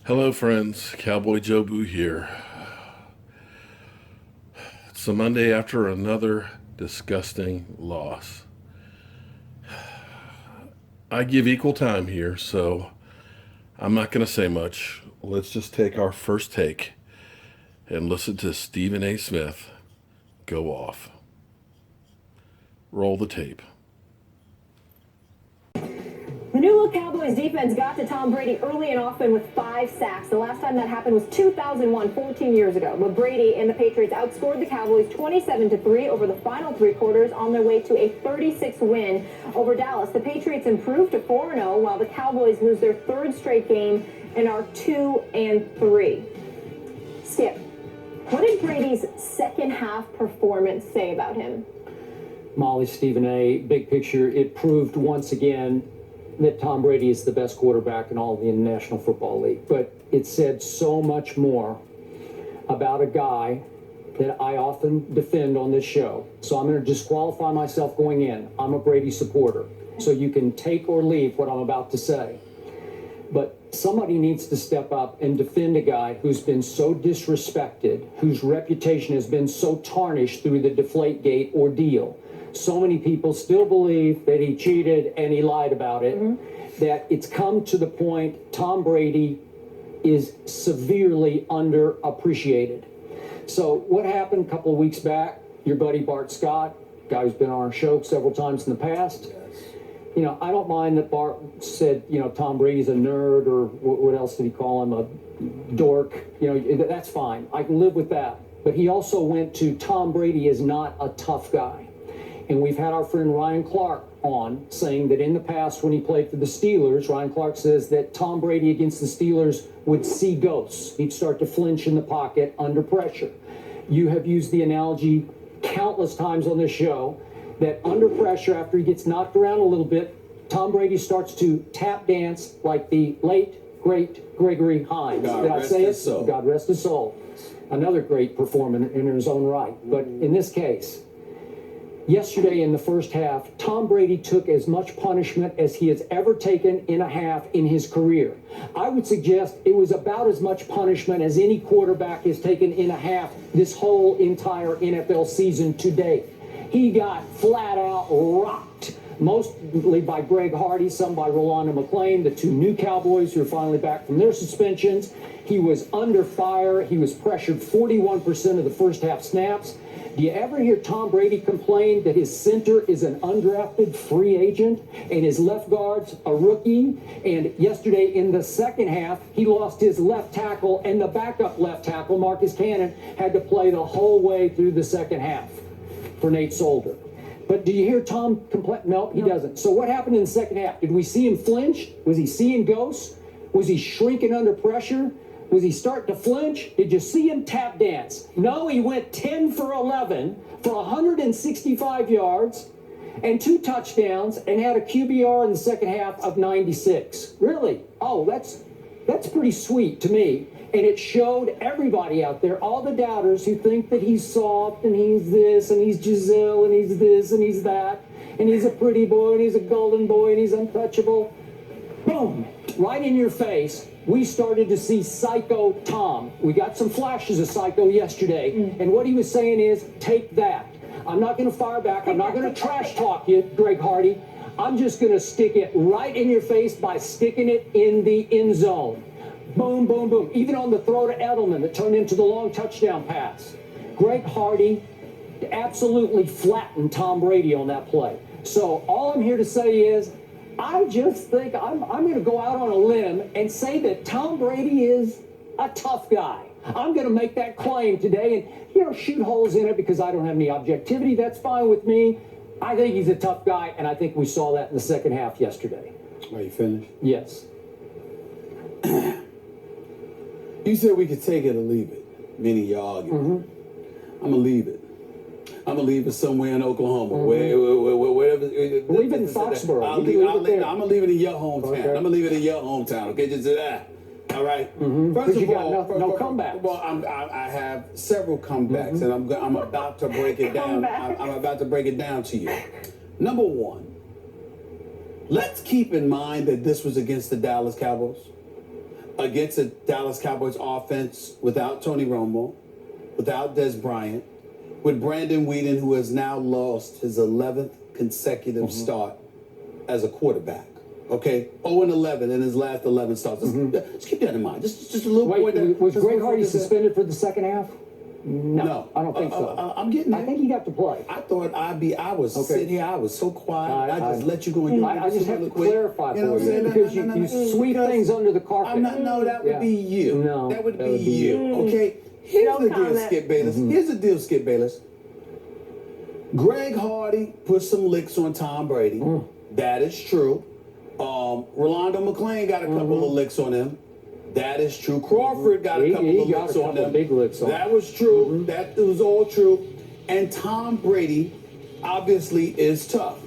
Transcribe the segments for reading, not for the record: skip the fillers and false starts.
Hello, friends. Cowboy Jobu here. It's the Monday after another disgusting loss. I give equal time here, so I'm not going to say much. Let's just take our first take and listen to Stephen A. Smith go off. Roll the tape. The new look Cowboys defense got to Tom Brady early and often with 5 sacks. The last time that happened was 2001, 14 years ago. But Brady and the Patriots outscored the Cowboys 27-3 over the final 3 quarters on their way to a 36 win over Dallas. The Patriots improved to 4-0 while the Cowboys lose their 3rd straight game and are 2-3. Skip, what did Brady's second half performance say about him? Molly, Stephen A., big picture, it proved once again that Tom Brady is the best quarterback in all of the National Football League. But it said so much more about a guy that I often defend on this show. So I'm going to disqualify myself going in. I'm a Brady supporter. So you can take or leave what I'm about to say. But somebody needs to step up and defend a guy who's been so disrespected, whose reputation has been so tarnished through the Deflategate ordeal. So many people still believe that he cheated and he lied about it, that it's come to the point Tom Brady is severely underappreciated. So what happened a couple of weeks back, your buddy Bart Scott, guy who's been on our show several times in the past, you know, I don't mind that Bart said, you know, Tom Brady's a nerd, or what else did he call him, a dork, you know, that's fine. I can live with that. But he also went to Tom Brady is not a tough guy. And we've had our friend Ryan Clark on saying that in the past when he played for the Steelers, Ryan Clark says that Tom Brady against the Steelers would see ghosts. He'd start to flinch in the pocket under pressure. You have used the analogy countless times on this show that under pressure, after he gets knocked around a little bit, Tom Brady starts to tap dance like the late, great Gregory Hines. Did I say it? Soul. God rest his soul. Another great performer in his own right. But in this case, yesterday in the first half, Tom Brady took as much punishment as he has ever taken in a half in his career. I would suggest it was about as much punishment as any quarterback has taken in a half this whole entire NFL season to date. He got flat out rocked, mostly by Greg Hardy, some by Rolando McClain, the 2 new Cowboys who are finally back from their suspensions. He was under fire. He was pressured 41% of the first half snaps. Do you ever hear Tom Brady complain that his center is an undrafted free agent and his left guard's a rookie? And yesterday in the second half, he lost his left tackle, and the backup left tackle, Marcus Cannon, had to play the whole way through the second half for Nate Solder. But do you hear Tom complain? No, he doesn't. So what happened in the second half? Did we see him flinch? Was he seeing ghosts? Was he shrinking under pressure? Was he starting to flinch? Did you see him tap dance? No, he went 10 for 11 for 165 yards and 2 touchdowns and had a QBR in the second half of 96. Really? Oh, that's pretty sweet to me. And it showed everybody out there, all the doubters who think that he's soft and he's this and he's Giselle and he's this and he's that and he's a pretty boy and he's a golden boy and he's untouchable. Boom, right in your face. We started to see Psycho Tom. We got some flashes of Psycho yesterday. And what he was saying is, take that. I'm not going to fire back. I'm not going to trash talk you, Greg Hardy. I'm just going to stick it right in your face by sticking it in the end zone. Boom, boom, boom. Even on the throw to Edelman that turned into the long touchdown pass. Greg Hardy absolutely flattened Tom Brady on that play. So all I'm here to say is, I just think I'm going to go out on a limb and say that Tom Brady is a tough guy. I'm going to make that claim today and, you know, shoot holes in it because I don't have any objectivity. That's fine with me. I think he's a tough guy, and I think we saw that in the second half yesterday. Are you finished? Yes. You said we could take it or leave it, meaning your argument. I'm going to leave it. I'm going to leave it somewhere in Oklahoma. Wherever. Leave it in Foxborough. I'm going to leave it in your hometown. Okay. I'm going to leave it in your hometown. Okay, just do that. All right? First of all, no comebacks. Well, I have several comebacks, and I'm about to break it down. I'm about to break it down to you. Number one, let's keep in mind that this was against the Dallas Cowboys. against a Dallas Cowboys offense without Tony Romo, without Des Bryant, with Brandon Whedon, who has now lost his 11th consecutive start as a quarterback. Okay, 0-11 in his last 11 starts. Just keep that in mind. Just a little point. Was Greg Hardy suspended for the second half? No, I don't think so. I'm getting there. I think he got to play. I thought I was sitting here, I was so quiet. I just let you go and I just have to clarify for you because you sweep things under the carpet. No, that would be you. No, that would be you. Okay, here's the deal, Skip Bayless. Here's the deal, Skip Bayless. Greg Hardy put some licks on Tom Brady. That is true. Rolando McClain got a couple of licks on him. That is true. Crawford got a couple of licks on them. Big licks on that was true. That was all true. And Tom Brady obviously is tough.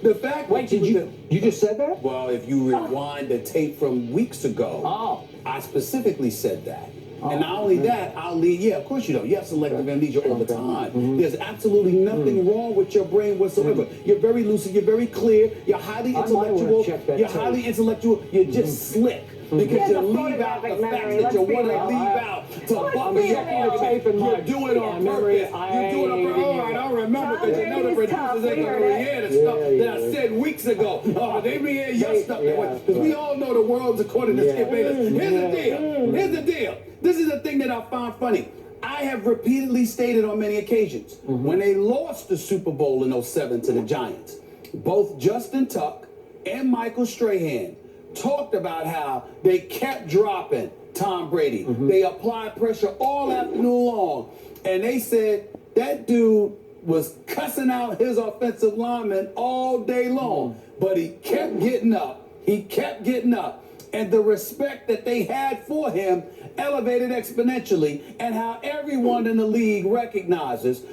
The fact Wait, you just said that? Well, if you rewind the tape from weeks ago, I specifically said that. And not only that, I'll leave. Yeah, of course you don't. You have selective amnesia all the time. There's absolutely nothing wrong with your brain whatsoever. You're very lucid. You're very clear. You're highly intellectual. You're highly intellectual. You're just slick. Because you leave out the facts that you want to leave out to bump me up on the tape. You're doing it on purpose. You're doing it on purpose. Oh, I don't remember because you know the producers ain't going to hear the stuff that I said weeks ago. Oh, they be hearing your stuff. Because we all know the world's according to Skip Bayless. Here's the deal. Here's the deal. This is the thing that I find funny. I have repeatedly stated on many occasions, when they lost the Super Bowl in 07 to the Giants, both Justin Tuck and Michael Strahan talked about how they kept dropping Tom Brady. They applied pressure all afternoon long. And they said that dude was cussing out his offensive lineman all day long. But he kept getting up. He kept getting up. And the respect that they had for him elevated exponentially, and how everyone in the league recognizes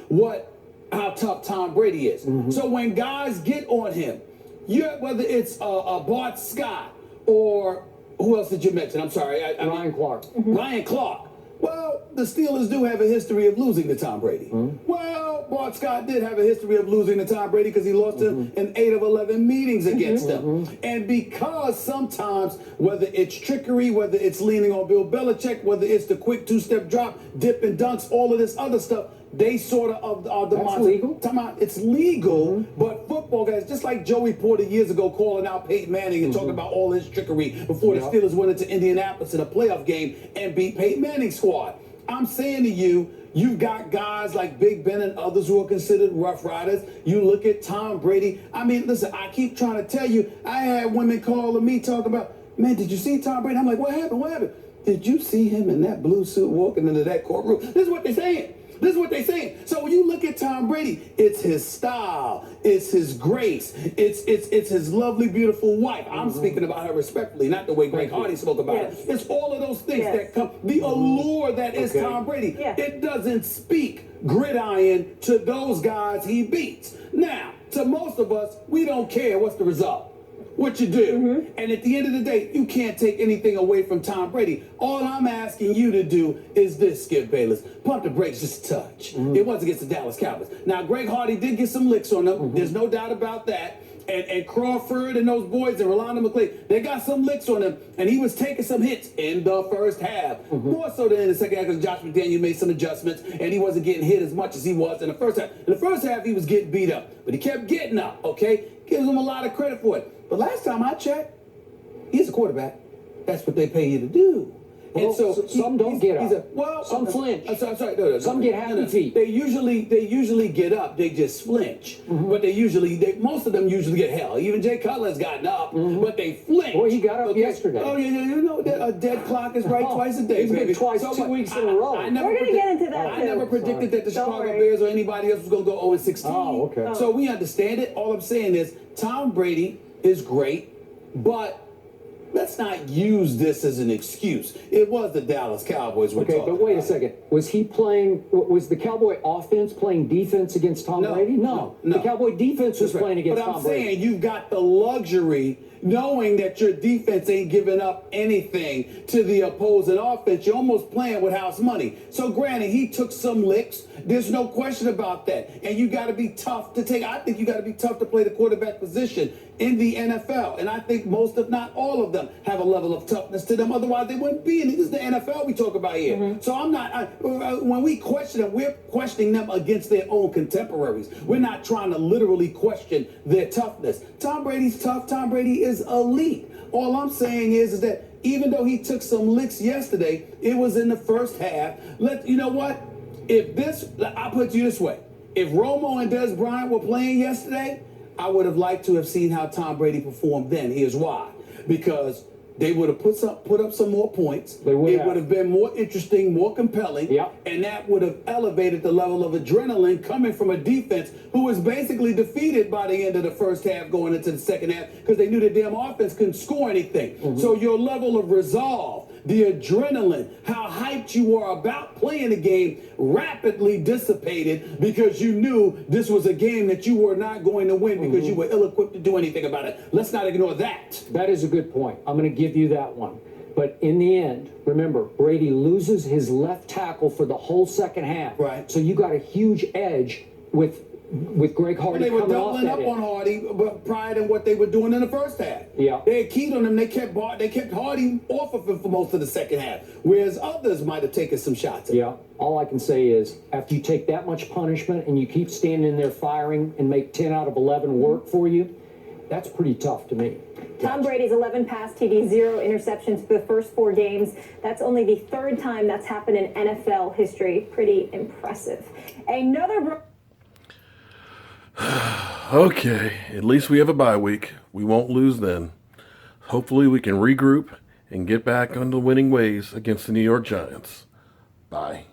how tough Tom Brady is. So when guys get on him, whether it's Bart Scott or who else did you mention? I'm sorry. Ryan Clark. Ryan Clark. Well, the Steelers do have a history of losing to Tom Brady. Well, Bart Scott did have a history of losing to Tom Brady because he lost him in 8 of 11 meetings against them. And because sometimes, whether it's trickery, whether it's leaning on Bill Belichick, whether it's the quick two-step drop, dip and dunks, all of this other stuff, they sort of are the That's legal? It's legal, but football guys, just like Joey Porter years ago calling out Peyton Manning and talking about all his trickery before the Steelers went into Indianapolis in a playoff game and beat Peyton Manning's squad. I'm saying to you, you've got guys like Big Ben and others who are considered rough riders. You look at Tom Brady. I mean, listen, I keep trying to tell you, I had women calling me talking about, man, did you see Tom Brady? I'm like, what happened? What happened? Did you see him in that blue suit walking into that courtroom? This is what they're saying. This is what they're saying. So when you look at Tom Brady, it's his style, it's his grace, it's his lovely, beautiful wife. I'm speaking about her respectfully, not the way Greg Hardy spoke about it. It's all of those things that come, the allure that is Tom Brady. It doesn't speak gridiron to those guys he beats. Now, to most of us, we don't care what's the result. What you do. And at the end of the day, you can't take anything away from Tom Brady. All I'm asking you to do is this, Skip Bayless. Pump the brakes just a touch. It was against the Dallas Cowboys. Now, Greg Hardy did get some licks on them. There's no doubt about that. And Crawford and those boys and Rolando McClain, they got some licks on him. And he was taking some hits in the first half. More so than in the second half because Josh McDaniel made some adjustments and he wasn't getting hit as much as he was in the first half. In the first half, he was getting beat up. But he kept getting up, okay? Gives him a lot of credit for it. But last time I checked, he's a quarterback. That's what they pay you to do. Well, and so some don't get up. Some flinch. No, some get happy feet. They usually get up. They just flinch. But most of them usually get hell. Even Jay Cutler's gotten up, but they flinch. Well, he got up yesterday. Oh yeah, you know a dead clock is right twice a day. He's been twice 2 weeks in a row. We're gonna get into that. I never predicted that the Chicago Bears or anybody else was gonna go 0-16. Oh, okay. So we understand it. All I'm saying is Tom Brady is great, but let's not use this as an excuse. It was the Dallas Cowboys we're talking but wait about. a second. Was the Cowboy offense playing defense against Tom Brady? No. The Cowboy defense was playing against Tom Brady. But I'm saying you've got the luxury knowing that your defense ain't giving up anything to the opposing offense. You're almost playing with house money. So granted, he took some licks. There's no question about that. And you got to be tough to take. I think you got to be tough to play the quarterback position. in the NFL. And I think most, if not all of them, have a level of toughness to them. Otherwise, they wouldn't be in it. This is the NFL we talk about here. So I'm not, when we question them, we're questioning them against their own contemporaries. We're not trying to literally question their toughness. Tom Brady's tough. Tom Brady is elite. All I'm saying is that even though he took some licks yesterday, it was in the first half. You know what? I'll put it to you this way. If Romo and Des Bryant were playing yesterday, I would have liked to have seen how Tom Brady performed then. Here's why. Because they would have put up some more points. It would have been more interesting, more compelling. Yep. And that would have elevated the level of adrenaline coming from a defense who was basically defeated by the end of the first half going into the second half because they knew the damn offense couldn't score anything. So your level of resolve, the adrenaline, how hyped you were about playing the game rapidly dissipated because you knew this was a game that you were not going to win because you were ill-equipped to do anything about it. Let's not ignore that. That is a good point. I'm going to give you that one. But in the end, remember, Brady loses his left tackle for the whole second half. Right. So you got a huge edge with Greg Hardy They were coming off doubling that up end. on Hardy prior to what they were doing in the first half. Yeah. They had keyed on him. They kept Hardy off of him for most of the second half, whereas others might have taken some shots. Yeah. All I can say is, after you take that much punishment and you keep standing there firing and make 10 out of 11 work for you, that's pretty tough to me. Tom Brady's 11 pass TDs, 0 interceptions for the first 4 games. That's only the 3rd time that's happened in NFL history. Pretty impressive. Okay, at least we have a bye week. We won't lose then. Hopefully we can regroup and get back on the winning ways against the New York Giants. Bye.